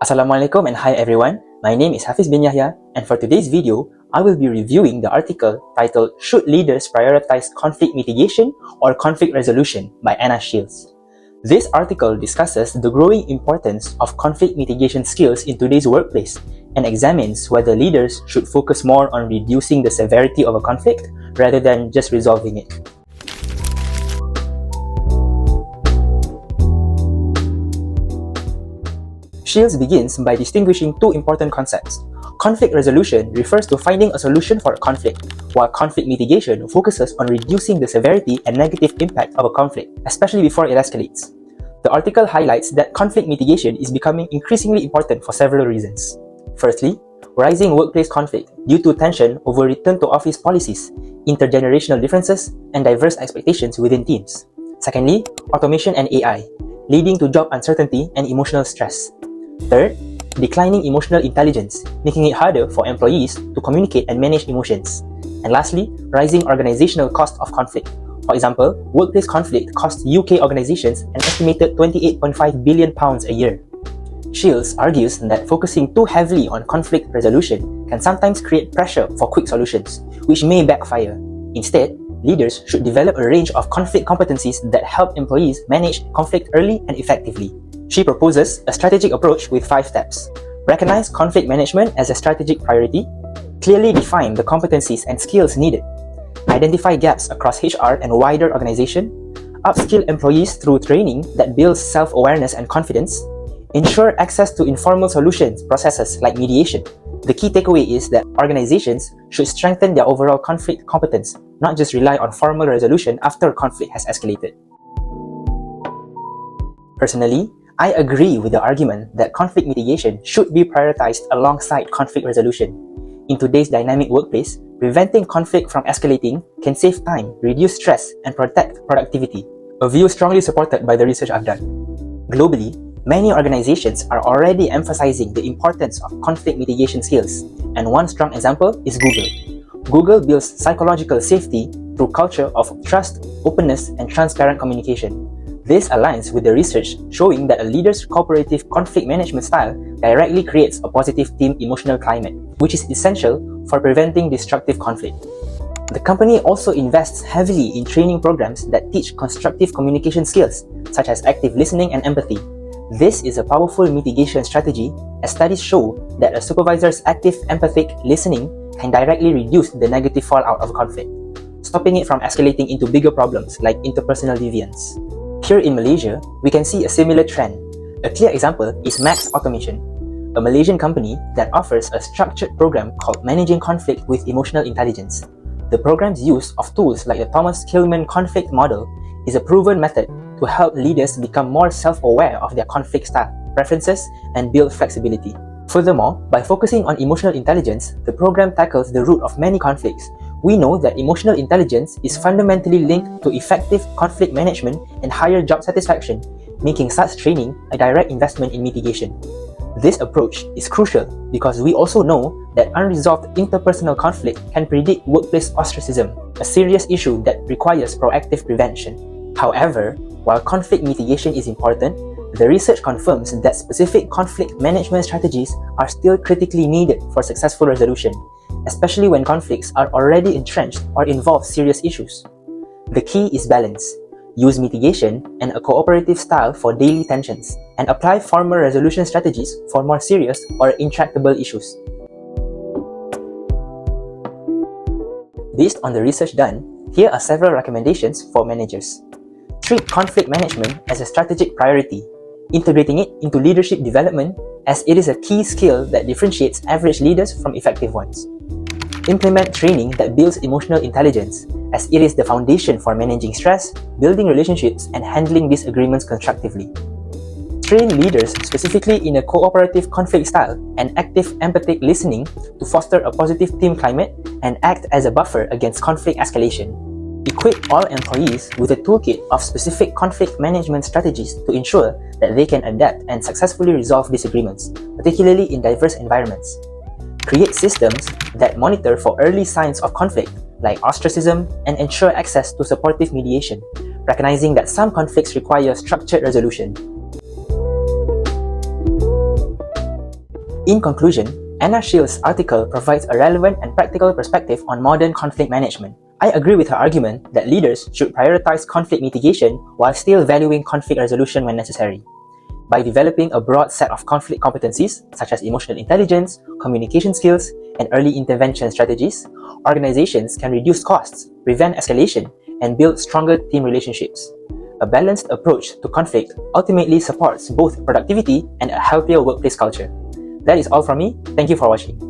Assalamualaikum and hi everyone, my name is Hafiz bin Yahya, and for today's video, I will be reviewing the article titled Should Leaders Prioritize Conflict Mitigation or Conflict Resolution by Anna Shields. This article discusses the growing importance of conflict mitigation skills in today's workplace and examines whether leaders should focus more on reducing the severity of a conflict rather than just resolving it. Shields begins by distinguishing two important concepts. Conflict resolution refers to finding a solution for a conflict, while conflict mitigation focuses on reducing the severity and negative impact of a conflict, especially before it escalates. The article highlights that conflict mitigation is becoming increasingly important for several reasons. Firstly, rising workplace conflict due to tension over return-to-office policies, intergenerational differences, and diverse expectations within teams. Secondly, automation and AI, leading to job uncertainty and emotional stress. Third, declining emotional intelligence, making it harder for employees to communicate and manage emotions. And lastly, rising organizational cost of conflict. For example, workplace conflict costs UK organizations an estimated £28.5 billion a year. Shields argues that focusing too heavily on conflict resolution can sometimes create pressure for quick solutions, which may backfire. Instead, leaders should develop a range of conflict competencies that help employees manage conflict early and effectively. She proposes a strategic approach with 5 steps. Recognize conflict management as a strategic priority. Clearly define the competencies and skills needed. Identify gaps across HR and wider organization. Upskill employees through training that builds self-awareness and confidence. Ensure access to informal solutions processes like mediation. The key takeaway is that organizations should strengthen their overall conflict competence, not just rely on formal resolution after conflict has escalated. Personally, I agree with the argument that conflict mitigation should be prioritized alongside conflict resolution. In today's dynamic workplace, preventing conflict from escalating can save time, reduce stress, and protect productivity, a view strongly supported by the research I've done. Globally, many organizations are already emphasizing the importance of conflict mitigation skills, and one strong example is Google. Google builds psychological safety through culture of trust, openness, and transparent communication. This aligns with the research showing that a leader's cooperative conflict management style directly creates a positive team emotional climate, which is essential for preventing destructive conflict. The company also invests heavily in training programs that teach constructive communication skills, such as active listening and empathy. This is a powerful mitigation strategy, as studies show that a supervisor's active empathic listening can directly reduce the negative fallout of a conflict, stopping it from escalating into bigger problems like interpersonal deviance. Here in Malaysia, we can see a similar trend. A clear example is Max Automation, a Malaysian company that offers a structured program called Managing Conflict with Emotional Intelligence. The program's use of tools like the Thomas Kilmann conflict model is a proven method to help leaders become more self-aware of their conflict style, preferences, and build flexibility. Furthermore, by focusing on emotional intelligence, the program tackles the root of many conflicts. We know that emotional intelligence is fundamentally linked to effective conflict management and higher job satisfaction, making such training a direct investment in mitigation. This approach is crucial because we also know that unresolved interpersonal conflict can predict workplace ostracism, a serious issue that requires proactive prevention. However, while conflict mitigation is important, the research confirms that specific conflict management strategies are still critically needed for successful resolution, especially when conflicts are already entrenched or involve serious issues. The key is balance. Use mitigation and a cooperative style for daily tensions, and apply formal resolution strategies for more serious or intractable issues. Based on the research done, here are several recommendations for managers. Treat conflict management as a strategic priority, integrating it into leadership development as it is a key skill that differentiates average leaders from effective ones. Implement training that builds emotional intelligence, as it is the foundation for managing stress, building relationships, and handling disagreements constructively. Train leaders specifically in a cooperative conflict style and active empathic listening to foster a positive team climate and act as a buffer against conflict escalation. Equip all employees with a toolkit of specific conflict management strategies to ensure that they can adapt and successfully resolve disagreements, particularly in diverse environments. Create systems that monitor for early signs of conflict, like ostracism, and ensure access to supportive mediation, recognizing that some conflicts require structured resolution. In conclusion, Anna Shield's article provides a relevant and practical perspective on modern conflict management. I agree with her argument that leaders should prioritize conflict mitigation while still valuing conflict resolution when necessary. By developing a broad set of conflict competencies, such as emotional intelligence, communication skills, and early intervention strategies, organizations can reduce costs, prevent escalation, and build stronger team relationships. A balanced approach to conflict ultimately supports both productivity and a healthier workplace culture. That is all from me. Thank you for watching.